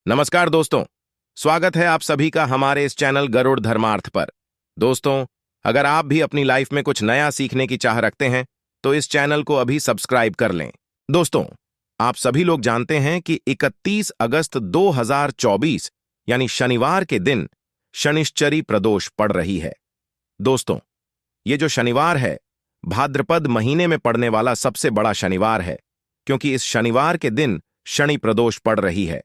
नमस्कार दोस्तों। स्वागत है आप सभी का हमारे इस चैनल गरुड़ धर्मार्थ पर। दोस्तों, अगर आप भी अपनी लाइफ में कुछ नया सीखने की चाह रखते हैं तो इस चैनल को अभी सब्सक्राइब कर लें। दोस्तों, आप सभी लोग जानते हैं कि 31 अगस्त 2024 यानी शनिवार के दिन शनिश्चरी प्रदोष पड़ रही है। दोस्तों, ये जो शनिवार है भाद्रपद महीने में पड़ने वाला सबसे बड़ा शनिवार है, क्योंकि इस शनिवार के दिन शनि प्रदोष पड़ रही है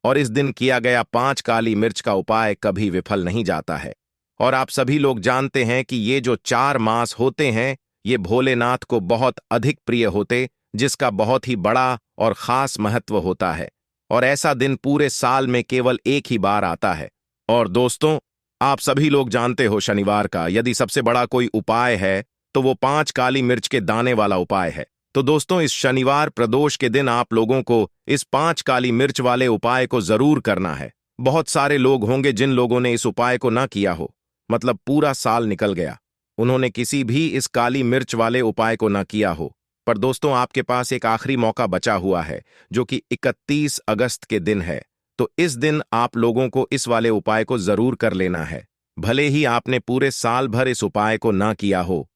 और इस दिन किया गया 5 काली मिर्च का उपाय कभी विफल नहीं जाता है। और आप सभी लोग जानते हैं कि ये जो 4 मास होते हैं ये भोलेनाथ को बहुत अधिक प्रिय होते, जिसका बहुत ही बड़ा और खास महत्व होता है। और ऐसा दिन पूरे साल में केवल एक ही बार आता है। और दोस्तों, आप सभी लोग जानते हो शनिवार का यदि सबसे बड़ा कोई उपाय है तो वो 5 काली मिर्च के दाने वाला उपाय है। तो दोस्तों, इस शनिवार प्रदोष के दिन आप लोगों को इस 5 काली मिर्च वाले उपाय को जरूर करना है। बहुत सारे लोग होंगे जिन लोगों ने इस उपाय को ना किया हो, मतलब पूरा साल निकल गया, उन्होंने किसी भी इस काली मिर्च वाले उपाय को ना किया हो। पर दोस्तों, आपके पास एक आखिरी मौका बचा हुआ है जो कि 31 अगस्त के दिन है। तो इस दिन आप लोगों को इस वाले उपाय को जरूर कर लेना है, भले ही आपने पूरे साल भर इस उपाय को ना किया हो।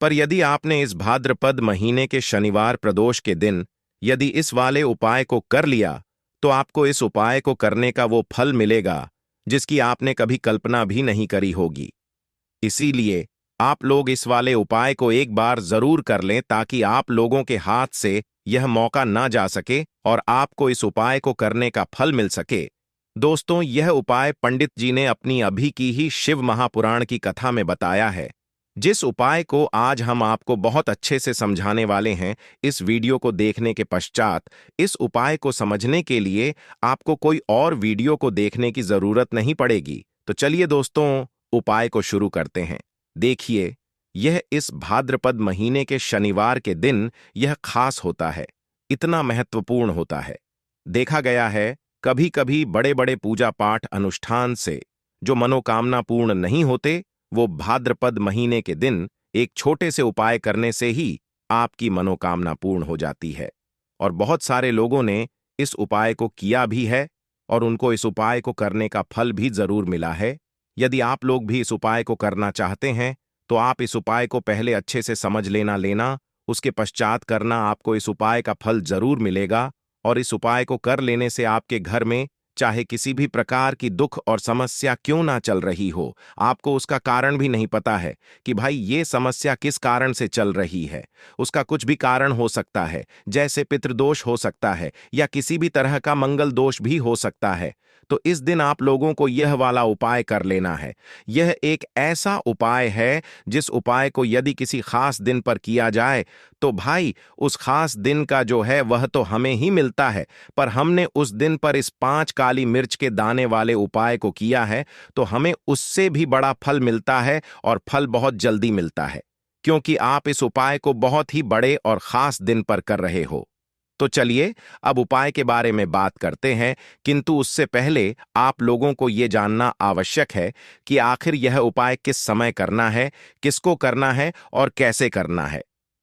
पर यदि आपने इस भाद्रपद महीने के शनिवार प्रदोष के दिन यदि इस वाले उपाय को कर लिया तो आपको इस उपाय को करने का वो फल मिलेगा जिसकी आपने कभी कल्पना भी नहीं करी होगी। इसीलिए आप लोग इस वाले उपाय को एक बार जरूर कर लें ताकि आप लोगों के हाथ से यह मौका ना जा सके और आपको इस उपाय को करने का फल मिल सके। दोस्तों, यह उपाय पंडित जी ने अपनी अभी की ही शिव महापुराण की कथा में बताया है, जिस उपाय को आज हम आपको बहुत अच्छे से समझाने वाले हैं। इस वीडियो को देखने के पश्चात इस उपाय को समझने के लिए आपको कोई और वीडियो को देखने की जरूरत नहीं पड़ेगी। तो चलिए दोस्तों, उपाय को शुरू करते हैं। देखिए, यह इस भाद्रपद महीने के शनिवार के दिन यह खास होता है, इतना महत्वपूर्ण होता है। देखा गया है कभी कभी बड़े बड़े पूजा पाठ अनुष्ठान से जो मनोकामना पूर्ण नहीं होते, वो भाद्रपद महीने के दिन एक छोटे से उपाय करने से ही आपकी मनोकामना पूर्ण हो जाती है। और बहुत सारे लोगों ने इस उपाय को किया भी है और उनको इस उपाय को करने का फल भी जरूर मिला है। यदि आप लोग भी इस उपाय को करना चाहते हैं तो आप इस उपाय को पहले अच्छे से समझ लेना, उसके पश्चात करना, आपको इस उपाय का फल जरूर मिलेगा। और इस उपाय को कर लेने से आपके घर में चाहे किसी भी प्रकार की दुख और समस्या क्यों ना चल रही हो, आपको उसका कारण भी नहीं पता है कि भाई ये समस्या किस कारण से चल रही है, उसका कुछ भी कारण हो सकता है, जैसे पितृदोष हो सकता है या किसी भी तरह का मंगल दोष भी हो सकता है। तो इस दिन आप लोगों को यह वाला उपाय कर लेना है। यह एक ऐसा उपाय है जिस उपाय को यदि किसी खास दिन पर किया जाए तो भाई उस खास दिन का जो है वह तो हमें ही मिलता है, पर हमने उस दिन पर इस 5 काली मिर्च के दाने वाले उपाय को किया है तो हमें उससे भी बड़ा फल मिलता है और फल बहुत जल्दी मिलता है, क्योंकि आप इस उपाय को बहुत ही बड़े और खास दिन पर कर रहे हो। तो चलिए अब उपाय के बारे में बात करते हैं, किंतु उससे पहले आप लोगों को यह जानना आवश्यक है कि आखिर यह उपाय किस समय करना है, किसको करना है और कैसे करना है।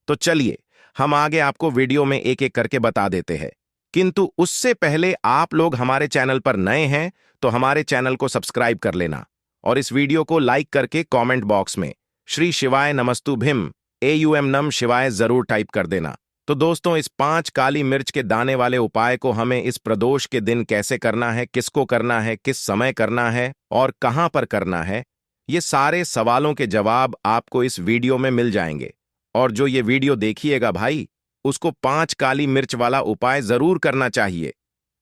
तो चलिए हम आगे आपको वीडियो में एक एक करके बता देते हैं, किंतु उससे पहले आप लोग हमारे चैनल पर नए हैं तो हमारे चैनल को सब्सक्राइब कर लेना और इस वीडियो को लाइक करके कमेंट बॉक्स में श्री शिवाय नमस्तुभ्यम AUM नम शिवाय जरूर टाइप कर देना। तो दोस्तों, इस 5 काली मिर्च के दाने वाले उपाय को हमें इस प्रदोष के दिन कैसे करना है, किसको करना है, किस समय करना है और कहां पर करना है, ये सारे सवालों के जवाब आपको इस वीडियो में मिल जाएंगे। और जो ये वीडियो देखिएगा भाई, उसको 5 काली मिर्च वाला उपाय जरूर करना चाहिए,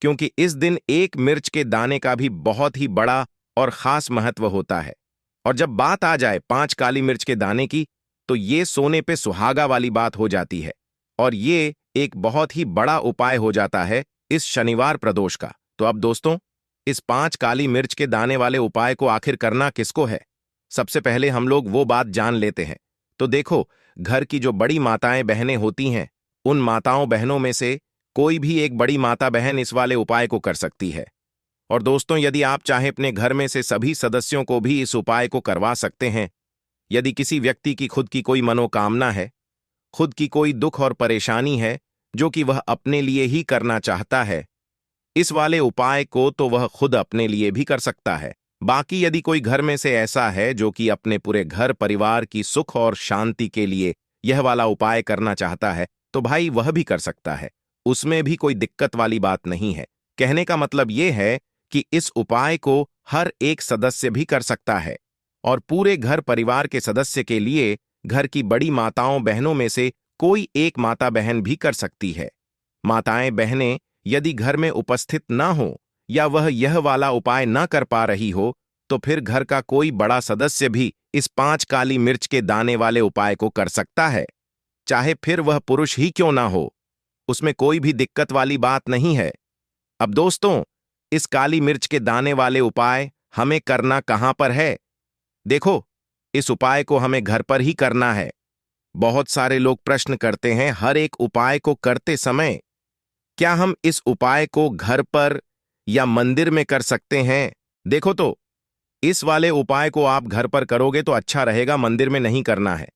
क्योंकि इस दिन एक मिर्च के दाने का भी बहुत ही बड़ा और खास महत्व होता है। और जब बात आ जाए 5 काली मिर्च के दाने की तो ये सोने पे सुहागा वाली बात हो जाती है और ये एक बहुत ही बड़ा उपाय हो जाता है इस शनिवार प्रदोष का। तो अब दोस्तों, इस 5 काली मिर्च के दाने वाले उपाय को आखिर करना किसको है, सबसे पहले हम लोग वो बात जान लेते हैं। तो देखो, घर की जो बड़ी माताएं बहनें होती हैं, उन माताओं बहनों में से कोई भी एक बड़ी माता बहन इस वाले उपाय को कर सकती है। और दोस्तों, यदि आप चाहें अपने घर में से सभी सदस्यों को भी इस उपाय को करवा सकते हैं। यदि किसी व्यक्ति की खुद की कोई मनोकामना है, खुद की कोई दुख और परेशानी है जो कि वह अपने लिए ही करना चाहता है, इस वाले उपाय को तो वह खुद अपने लिए भी कर सकता है। बाकी यदि कोई घर में से ऐसा है जो कि अपने पूरे घर परिवार की सुख और शांति के लिए यह वाला उपाय करना चाहता है, तो भाई वह भी कर सकता है। उसमें भी कोई दिक्कत वाली बात नहीं है। कहने का मतलब यह है कि इस उपाय को हर एक सदस्य भी कर सकता है और पूरे घर परिवार के सदस्य के लिए घर की बड़ी माताओं बहनों में से कोई एक माता बहन भी कर सकती है। माताएं बहनें यदि घर में उपस्थित न हो या वह यह वाला उपाय न कर पा रही हो, तो फिर घर का कोई बड़ा सदस्य भी इस 5 काली मिर्च के दाने वाले उपाय को कर सकता है, चाहे फिर वह पुरुष ही क्यों ना हो। उसमें कोई भी दिक्कत वाली बात नहीं है। अब दोस्तों, इस काली मिर्च के दाने वाले उपाय हमें करना कहां पर है? देखो, इस उपाय को हमें घर पर ही करना है। बहुत सारे लोग प्रश्न करते हैं हर एक उपाय को करते समय, क्या हम इस उपाय को घर पर या मंदिर में कर सकते हैं? देखो तो, इस वाले उपाय को आप घर पर करोगे तो अच्छा रहेगा, मंदिर में नहीं करना है।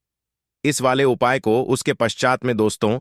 इस वाले उपाय को उसके पश्चात में दोस्तों,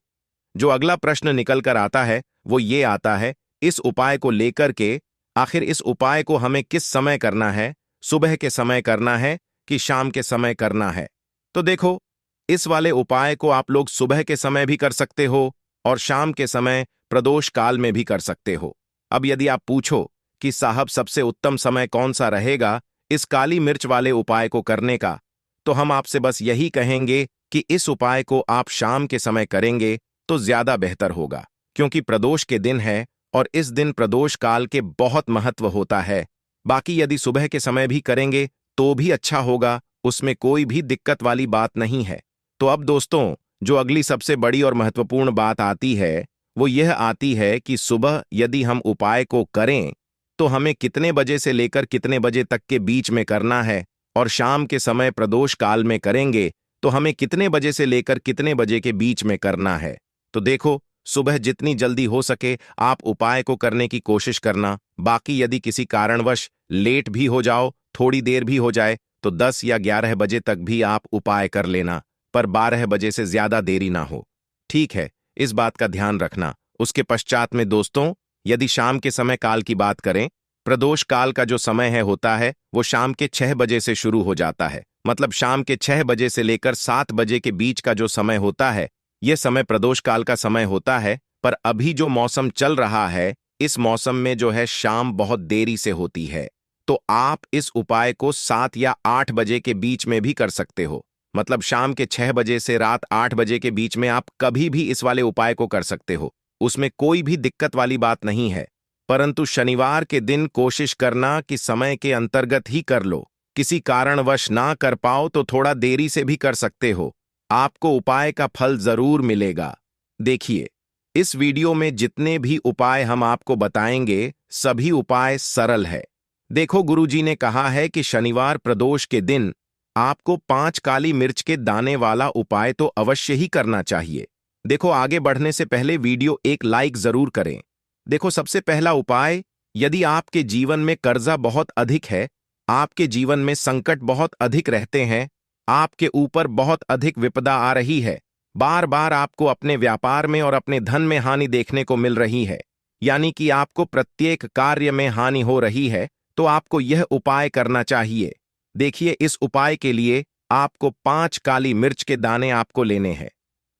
जो अगला प्रश्न निकल कर आता है वो ये आता है, इस उपाय को लेकर के आखिर इस उपाय को हमें किस समय करना है? सुबह के समय करना है कि शाम के समय करना है? तो देखो, इस वाले उपाय को आप लोग सुबह के समय भी कर सकते हो और शाम के समय प्रदोष काल में भी कर सकते हो। अब यदि आप पूछो कि साहब सबसे उत्तम समय कौन सा रहेगा इस काली मिर्च वाले उपाय को करने का, तो हम आपसे बस यही कहेंगे कि इस उपाय को आप शाम के समय करेंगे तो ज्यादा बेहतर होगा, क्योंकि प्रदोष के दिन है और इस दिन प्रदोष काल के बहुत महत्व होता है। बाकी यदि सुबह के समय भी करेंगे तो भी अच्छा होगा, उसमें कोई भी दिक्कत वाली बात नहीं है। तो अब दोस्तों, जो अगली सबसे बड़ी और महत्वपूर्ण बात आती है वो यह आती है कि सुबह यदि हम उपाय को करें तो हमें कितने बजे से लेकर कितने बजे तक के बीच में करना है, और शाम के समय प्रदोष काल में करेंगे तो हमें कितने बजे से लेकर कितने बजे के बीच में करना है। तो देखो, सुबह जितनी जल्दी हो सके आप उपाय को करने की कोशिश करना। बाकी यदि किसी कारणवश लेट भी हो जाओ, थोड़ी देर भी हो जाए, तो 10 या 11 बजे तक भी आप उपाय कर लेना, पर 12 बजे से ज्यादा देरी ना हो। ठीक है, इस बात का ध्यान रखना। उसके पश्चात में दोस्तों, यदि शाम के समय काल की बात करें, प्रदोष काल का जो समय है होता है वो शाम के 6 बजे से शुरू हो जाता है। मतलब शाम के 6 बजे से लेकर 7 बजे के बीच का जो समय होता है, यह समय प्रदोष काल का समय होता है। पर अभी जो मौसम चल रहा है, इस मौसम में जो है शाम बहुत देरी से होती है, तो आप इस उपाय को 7 या 8 बजे के बीच में भी कर सकते हो। मतलब शाम के 6 बजे से रात 8 बजे के बीच में आप कभी भी इस वाले उपाय को कर सकते हो, उसमें कोई भी दिक्कत वाली बात नहीं है। परंतु शनिवार के दिन कोशिश करना कि समय के अंतर्गत ही कर लो। किसी कारणवश ना कर पाओ तो थोड़ा देरी से भी कर सकते हो, आपको उपाय का फल जरूर मिलेगा। देखिए, इस वीडियो में जितने भी उपाय हम आपको बताएंगे सभी उपाय सरल है। देखो, गुरुजी ने कहा है कि शनिवार प्रदोष के दिन आपको 5 काली मिर्च के दाने वाला उपाय तो अवश्य ही करना चाहिए। देखो, आगे बढ़ने से पहले वीडियो एक लाइक जरूर करें। देखो, सबसे पहला उपाय, यदि आपके जीवन में कर्जा बहुत अधिक है, आपके जीवन में संकट बहुत अधिक रहते हैं, आपके ऊपर बहुत अधिक विपदा आ रही है, बार बार आपको अपने व्यापार में और अपने धन में हानि देखने को मिल रही है, यानी कि आपको प्रत्येक कार्य में हानि हो रही है, तो आपको यह उपाय करना चाहिए। देखिए, इस उपाय के लिए आपको 5 काली मिर्च के दाने आपको लेने हैं।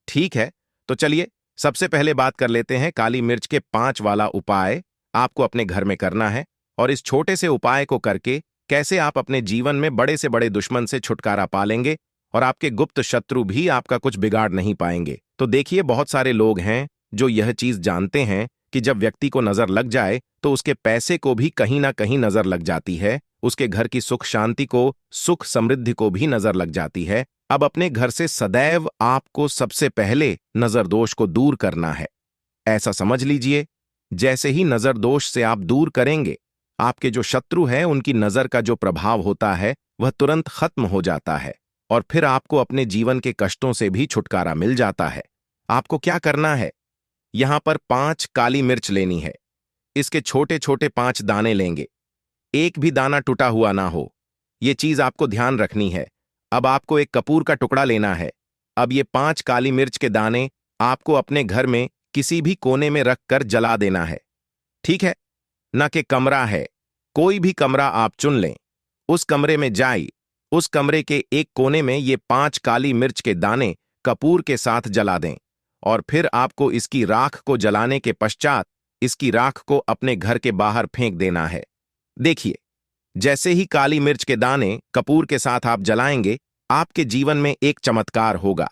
ठीक है, तो चलिए सबसे पहले बात कर लेते हैं काली मिर्च के 5 वाला उपाय आपको अपने घर में करना है, और इस छोटे से उपाय को करके कैसे आप अपने जीवन में बड़े से बड़े दुश्मन से छुटकारा पा लेंगे और आपके गुप्त शत्रु भी आपका कुछ बिगाड़ नहीं पाएंगे। तो देखिए, बहुत सारे लोग हैं जो यह चीज जानते हैं कि जब व्यक्ति को नजर लग जाए तो उसके पैसे को भी कहीं ना कहीं नजर लग जाती है, उसके घर की सुख शांति को, सुख समृद्धि को भी नजर लग जाती है। अब अपने घर से सदैव आपको सबसे पहले नजर दोष को दूर करना है। ऐसा समझ लीजिए, जैसे ही नजर दोष से आप दूर करेंगे, आपके जो शत्रु हैं उनकी नजर का जो प्रभाव होता है वह तुरंत खत्म हो जाता है, और फिर आपको अपने जीवन के कष्टों से भी छुटकारा मिल जाता है। आपको क्या करना है, यहां पर 5 काली मिर्च लेनी है। इसके छोटे छोटे 5 दाने लेंगे, एक भी दाना टूटा हुआ ना हो, यह चीज आपको ध्यान रखनी है। अब आपको एक कपूर का टुकड़ा लेना है। अब ये 5 काली मिर्च के दाने आपको अपने घर में किसी भी कोने में रखकर जला देना है। ठीक है, न कि कमरा है। कोई भी कमरा आप चुन लें। उस कमरे में जाइए। उस कमरे के एक कोने में ये 5 काली मिर्च के दाने कपूर के साथ जला दें और फिर आपको इसकी राख को जलाने के पश्चात इसकी राख को अपने घर के बाहर फेंक देना है। देखिए, जैसे ही काली मिर्च के दाने कपूर के साथ आप जलाएंगे, आपके जीवन में एक चमत्कार होगा।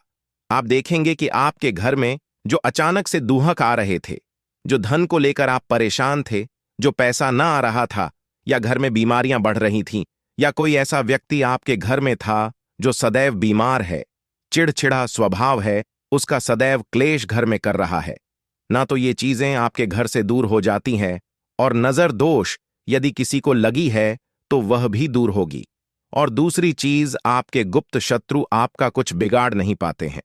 आप देखेंगे कि आपके घर में जो अचानक से दूहक आ रहे थे, जो धन को लेकर आप परेशान थे, जो पैसा ना आ रहा था, या घर में बीमारियां बढ़ रही थीं, या कोई ऐसा व्यक्ति आपके घर में था जो सदैव बीमार है, चिड़चिड़ा स्वभाव है, उसका सदैव क्लेश घर में कर रहा है, ना तो ये चीजें आपके घर से दूर हो जाती हैं, और नजर दोष यदि किसी को लगी है तो वह भी दूर होगी। और दूसरी चीज, आपके गुप्त शत्रु आपका कुछ बिगाड़ नहीं पाते हैं।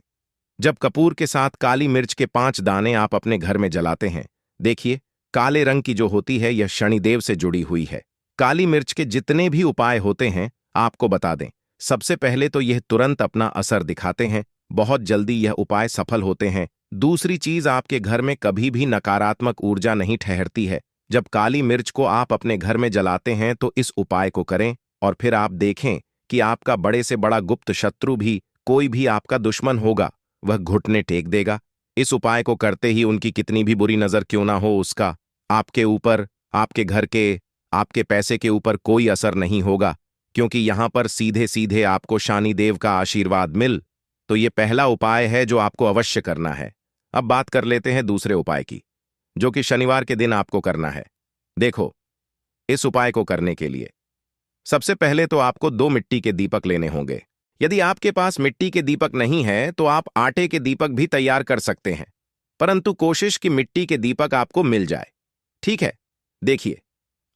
जब कपूर के साथ काली मिर्च के 5 दाने आप अपने घर में जलाते हैं, देखिए, काले रंग की जो होती है यह शनिदेव से जुड़ी हुई है। काली मिर्च के जितने भी उपाय होते हैं आपको बता दें। सबसे पहले तो यह तुरंत अपना असर दिखाते हैं, बहुत जल्दी यह उपाय सफल होते हैं। दूसरी चीज, आपके घर में कभी भी नकारात्मक ऊर्जा नहीं ठहरती है। जब काली मिर्च को आप अपने घर में जलाते हैं तो इस उपाय को करें और फिर आप देखें कि आपका बड़े से बड़ा गुप्त शत्रु भी, कोई भी आपका दुश्मन होगा, वह घुटने टेक देगा। इस उपाय को करते ही उनकी कितनी भी बुरी नजर क्यों ना हो, उसका आपके ऊपर, आपके घर के, आपके पैसे के ऊपर कोई असर नहीं होगा, क्योंकि यहां पर सीधे सीधे आपको शनिदेव का आशीर्वाद मिल। तो ये पहला उपाय है जो आपको अवश्य करना है। अब बात कर लेते हैं दूसरे उपाय की, जो कि शनिवार के दिन आपको करना है। देखो, इस उपाय को करने के लिए सबसे पहले तो आपको 2 मिट्टी के दीपक लेने होंगे। यदि आपके पास मिट्टी के दीपक नहीं है तो आप आटे के दीपक भी तैयार कर सकते हैं, परंतु कोशिश कि मिट्टी के दीपक आपको मिल जाए। ठीक है? देखिए,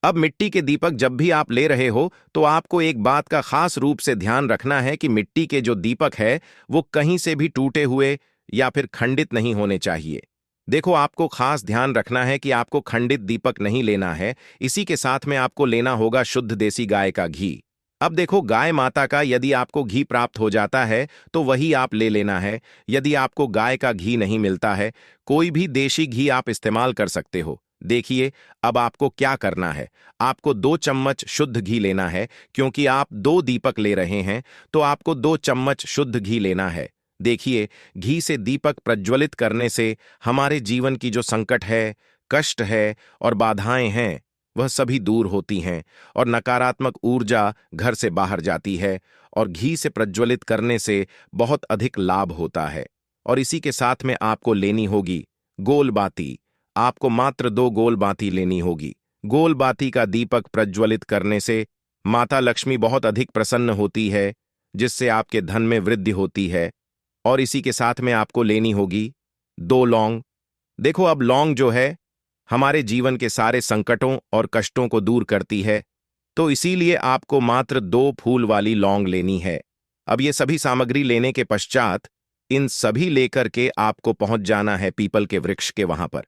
अब मिट्टी के दीपक जब भी आप ले रहे हो तो आपको एक बात का खास रूप से ध्यान रखना है कि मिट्टी के जो दीपक है वो कहीं से भी टूटे हुए या फिर खंडित नहीं होने चाहिए। देखो, आपको खास ध्यान रखना है कि आपको खंडित दीपक नहीं लेना है। इसी के साथ में आपको लेना होगा शुद्ध देसी गाय का घी। अब देखो, गाय माता का यदि आपको घी प्राप्त हो जाता है तो वही आप ले लेना है। यदि आपको गाय का घी नहीं मिलता है, कोई भी देशी घी आप इस्तेमाल कर सकते हो। देखिए, अब आपको क्या करना है। आपको 2 चम्मच शुद्ध घी लेना है। क्योंकि आप 2 दीपक ले रहे हैं तो आपको 2 चम्मच शुद्ध घी लेना है। देखिए, घी से दीपक प्रज्वलित करने से हमारे जीवन की जो संकट है, कष्ट है और बाधाएं हैं, वह सभी दूर होती हैं और नकारात्मक ऊर्जा घर से बाहर जाती है। और घी से प्रज्वलित करने से बहुत अधिक लाभ होता है। और इसी के साथ में आपको लेनी होगी गोल बाती। आपको मात्र 2 गोल बाती लेनी होगी। गोल बाती का दीपक प्रज्वलित करने से माता लक्ष्मी बहुत अधिक प्रसन्न होती है, जिससे आपके धन में वृद्धि होती है। और इसी के साथ में आपको लेनी होगी 2 लौंग। देखो, अब लौंग जो है हमारे जीवन के सारे संकटों और कष्टों को दूर करती है, तो इसीलिए आपको मात्र 2 फूल वाली लौंग लेनी है। अब ये सभी सामग्री लेने के पश्चात इन सभी लेकर के आपको पहुंच जाना है पीपल के वृक्ष के वहां पर,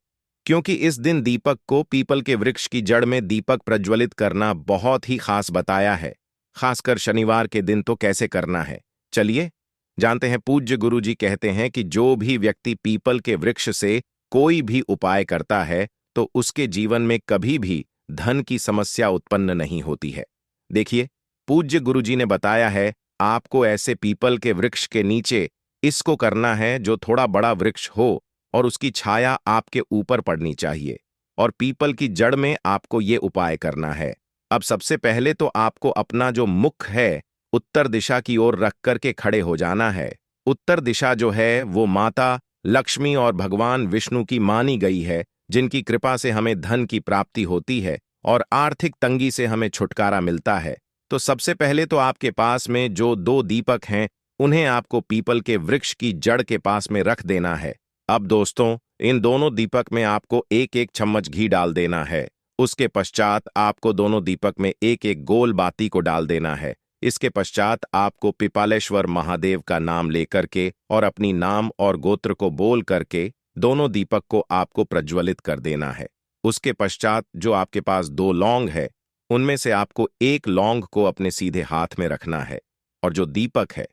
क्योंकि इस दिन दीपक को पीपल के वृक्ष की जड़ में दीपक प्रज्वलित करना बहुत ही खास बताया है। खासकर शनिवार के दिन तो कैसे करना है, चलिए जानते हैं। पूज्य गुरु जी कहते हैं कि जो भी व्यक्ति पीपल के वृक्ष से कोई भी उपाय करता है तो उसके जीवन में कभी भी धन की समस्या उत्पन्न नहीं होती है। देखिए, पूज्य गुरु जी ने बताया है आपको ऐसे पीपल के वृक्ष के नीचे इसको करना है जो थोड़ा बड़ा वृक्ष हो और उसकी छाया आपके ऊपर पड़नी चाहिए, और पीपल की जड़ में आपको ये उपाय करना है। अब सबसे पहले तो आपको अपना जो मुख है उत्तर दिशा की ओर रख करके खड़े हो जाना है। उत्तर दिशा जो है वो माता लक्ष्मी और भगवान विष्णु की मानी गई है, जिनकी कृपा से हमें धन की प्राप्ति होती है और आर्थिक तंगी से हमें छुटकारा मिलता है। तो सबसे पहले तो आपके पास में जो 2 दीपक हैं उन्हें आपको पीपल के वृक्ष की जड़ के पास में रख देना है। अब दोस्तों, इन दोनों दीपक में आपको 1-1 चम्मच घी डाल देना है। उसके पश्चात आपको दोनों दीपक में 1-1 गोल बाती को डाल देना है। इसके पश्चात आपको पिपालेश्वर महादेव का नाम लेकर के और अपनी नाम और गोत्र को बोल करके दोनों दीपक को आपको प्रज्वलित कर देना है। उसके पश्चात जो आपके पास 2 लौंग है, उनमें से आपको 1 लौंग को अपने सीधे हाथ में रखना है, और जो दीपक है,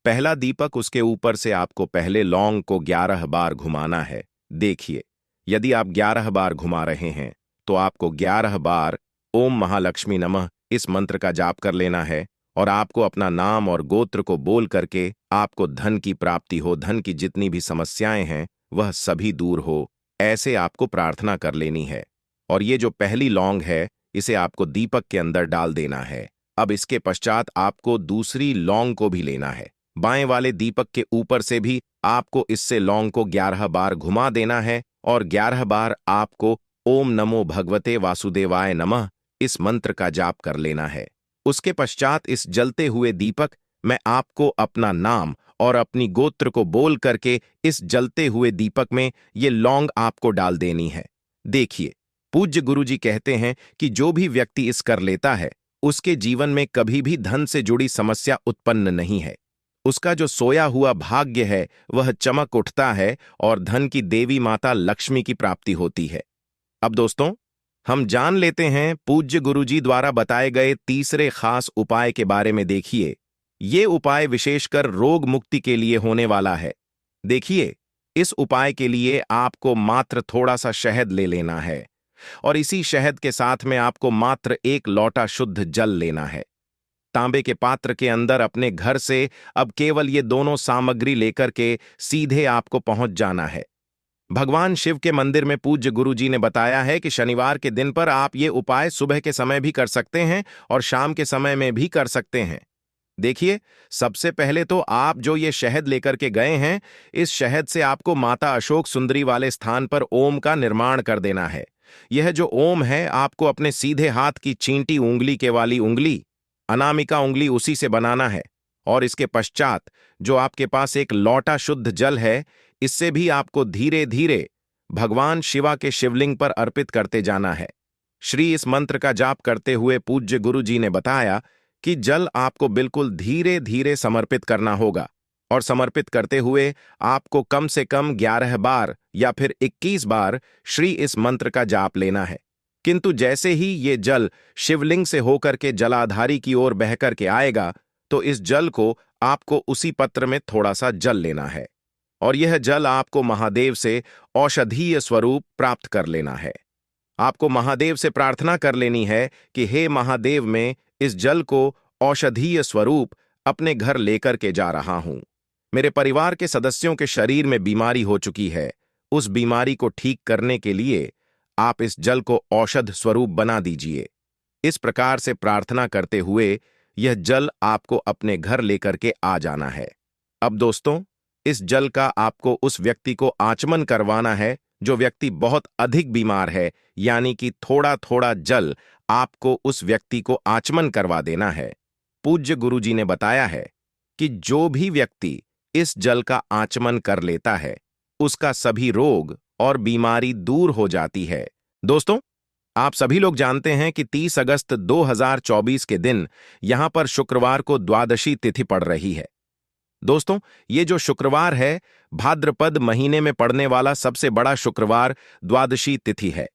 पहला दीपक, उसके ऊपर से आपको पहले लौंग को 11 बार घुमाना है। देखिए, यदि आप 11 बार घुमा रहे हैं तो आपको 11 बार ओम महालक्ष्मी नमः इस मंत्र का जाप कर लेना है और आपको अपना नाम और गोत्र को बोल करके आपको धन की प्राप्ति हो, धन की जितनी भी समस्याएं हैं वह सभी दूर हो, ऐसे आपको प्रार्थना कर लेनी है। और ये जो पहली लौंग है इसे आपको दीपक के अंदर डाल देना है। अब इसके पश्चात आपको दूसरी लौंग को भी लेना है। बाएं वाले दीपक के ऊपर से भी आपको इससे लौंग को 11 बार घुमा देना है और 11 बार आपको ओम नमो भगवते वासुदेवाय नमः इस मंत्र का जाप कर लेना है। उसके पश्चात इस जलते हुए दीपक में आपको अपना नाम और अपनी गोत्र को बोल करके इस जलते हुए दीपक में ये लौंग आपको डाल देनी है। देखिए, पूज्य गुरुजी कहते हैं कि जो भी व्यक्ति इस कर लेता है उसके जीवन में कभी भी धन से जुड़ी समस्या उत्पन्न नहीं है। उसका जो सोया हुआ भाग्य है वह चमक उठता है और धन की देवी माता लक्ष्मी की प्राप्ति होती है। अब दोस्तों, हम जान लेते हैं पूज्य गुरुजी द्वारा बताए गए तीसरे खास उपाय के बारे में। देखिए, ये उपाय विशेषकर रोग मुक्ति के लिए होने वाला है। देखिए, इस उपाय के लिए आपको मात्र थोड़ा सा शहद ले लेना है और इसी शहद के साथ में आपको मात्र 1 लोटा शुद्ध जल लेना है। तांबे के पात्र के अंदर अपने घर से अब केवल ये दोनों सामग्री लेकर के सीधे आपको पहुंच जाना है। भगवान शिव के मंदिर में पूज्य गुरुजी ने बताया है कि शनिवार के दिन पर आप ये उपाय सुबह के समय भी कर सकते हैं और शाम के समय में भी कर सकते हैं। देखिए, सबसे पहले तो आप जो ये शहद लेकर के गए हैं, इस शहद से आपको माता अशोक सुंदरी वाले स्थान पर ओम का निर्माण कर देना है। यह जो ओम है आपको अपने सीधे हाथ की चींटी उंगली के वाली उंगली, अनामिका उंगली, उसी से बनाना है। और इसके पश्चात जो आपके पास एक लोटा शुद्ध जल है, इससे भी आपको धीरे धीरे भगवान शिवा के शिवलिंग पर अर्पित करते जाना है। श्री इस मंत्र का जाप करते हुए पूज्य गुरुजी ने बताया कि जल आपको बिल्कुल धीरे धीरे समर्पित करना होगा और समर्पित करते हुए आपको कम से कम 11 बार या फिर 21 बार श्री इस मंत्र का जाप लेना है। किंतु जैसे ही ये जल शिवलिंग से होकर के जलाधारी की ओर बहकर के आएगा तो इस जल को आपको उसी पत्र में थोड़ा सा जल लेना है और यह जल आपको महादेव से औषधीय स्वरूप प्राप्त कर लेना है। आपको महादेव से प्रार्थना कर लेनी है कि हे महादेव, मैं इस जल को औषधीय स्वरूप अपने घर लेकर के जा रहा हूं। मेरे परिवार के सदस्यों के शरीर में बीमारी हो चुकी है, उस बीमारी को ठीक करने के लिए आप इस जल को औषध स्वरूप बना दीजिए। इस प्रकार से प्रार्थना करते हुए यह जल आपको अपने घर लेकर के आ जाना है। अब दोस्तों, इस जल का आपको उस व्यक्ति को आचमन करवाना है जो व्यक्ति बहुत अधिक बीमार है, यानी कि थोड़ा थोड़ा जल आपको उस व्यक्ति को आचमन करवा देना है। पूज्य गुरुजी ने बताया है कि जो भी व्यक्ति इस जल का आचमन कर लेता है उसका सभी रोग और बीमारी दूर हो जाती है। दोस्तों, आप सभी लोग जानते हैं कि 30 अगस्त 2024 के दिन यहां पर शुक्रवार को द्वादशी तिथि पड़ रही है। दोस्तों, ये जो शुक्रवार है भाद्रपद महीने में पड़ने वाला सबसे बड़ा शुक्रवार द्वादशी तिथि है,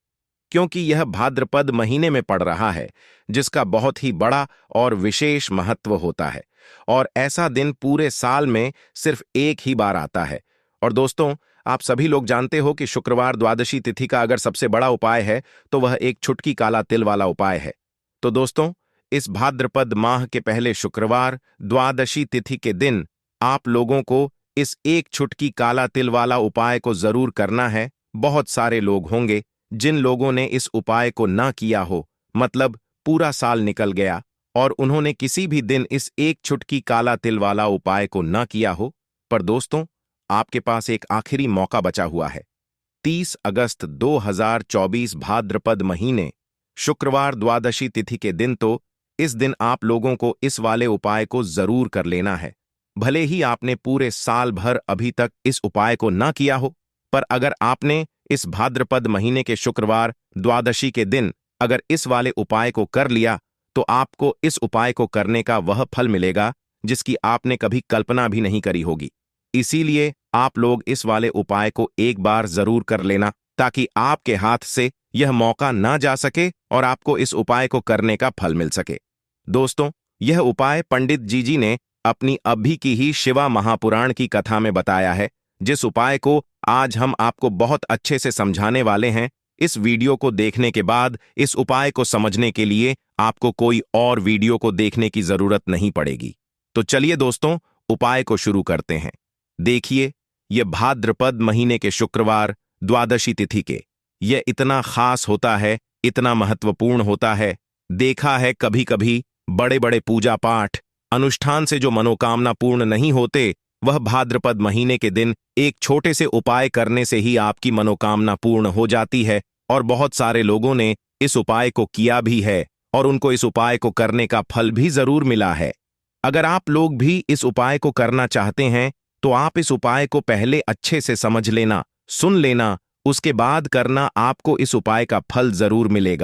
क्योंकि यह भाद्रपद महीने में पड़ रहा है जिसका बहुत ही बड़ा और विशेष महत्व होता है और ऐसा दिन पूरे साल में सिर्फ एक ही बार आता है। और दोस्तों, आप सभी लोग जानते हो कि शुक्रवार द्वादशी तिथि का अगर सबसे बड़ा उपाय है तो वह एक छुटकी काला तिल वाला उपाय है। तो दोस्तों, इस भाद्रपद माह के पहले शुक्रवार द्वादशी तिथि के दिन आप लोगों को इस एक छुटकी काला तिल वाला उपाय को जरूर करना है। बहुत सारे लोग होंगे जिन लोगों ने इस उपाय को ना किया हो, मतलब पूरा साल निकल गया और उन्होंने किसी भी दिन इस एक छुटकी काला तिल वाला उपाय को ना किया हो। पर दोस्तों, आपके पास एक आखिरी मौका बचा हुआ है। 30 अगस्त 2024 भाद्रपद महीने शुक्रवार द्वादशी तिथि के दिन, तो इस दिन आप लोगों को इस वाले उपाय को जरूर कर लेना है। भले ही आपने पूरे साल भर अभी तक इस उपाय को ना किया हो, पर अगर आपने इस भाद्रपद महीने के शुक्रवार द्वादशी के दिन अगर इस वाले उपाय को कर लिया तो आपको इस उपाय को करने का वह फल मिलेगा जिसकी आपने कभी कल्पना भी नहीं करी होगी। इसीलिए आप लोग इस वाले उपाय को एक बार जरूर कर लेना ताकि आपके हाथ से यह मौका ना जा सके और आपको इस उपाय को करने का फल मिल सके। दोस्तों, यह उपाय पंडित जी ने अपनी अभी की ही शिवा महापुराण की कथा में बताया है, जिस उपाय को आज हम आपको बहुत अच्छे से समझाने वाले हैं। इस वीडियो को देखने के बाद इस उपाय को समझने के लिए आपको कोई और वीडियो को देखने की जरूरत नहीं पड़ेगी। तो चलिए दोस्तों, उपाय को शुरू करते हैं। देखिए, यह भाद्रपद महीने के शुक्रवार द्वादशी तिथि के यह इतना खास होता है, इतना महत्वपूर्ण होता है। देखा है कभी कभी बड़े बड़े पूजा पाठ अनुष्ठान से जो मनोकामना पूर्ण नहीं होते, वह भाद्रपद महीने के दिन एक छोटे से उपाय करने से ही आपकी मनोकामना पूर्ण हो जाती है। और बहुत सारे लोगों ने इस उपाय को किया भी है और उनको इस उपाय को करने का फल भी जरूर मिला है। अगर आप लोग भी इस उपाय को करना चाहते हैं तो आप इस उपाय को पहले अच्छे से समझ लेना, सुन लेना, उसके बाद करना, आपको इस उपाय का फल जरूर मिलेगा।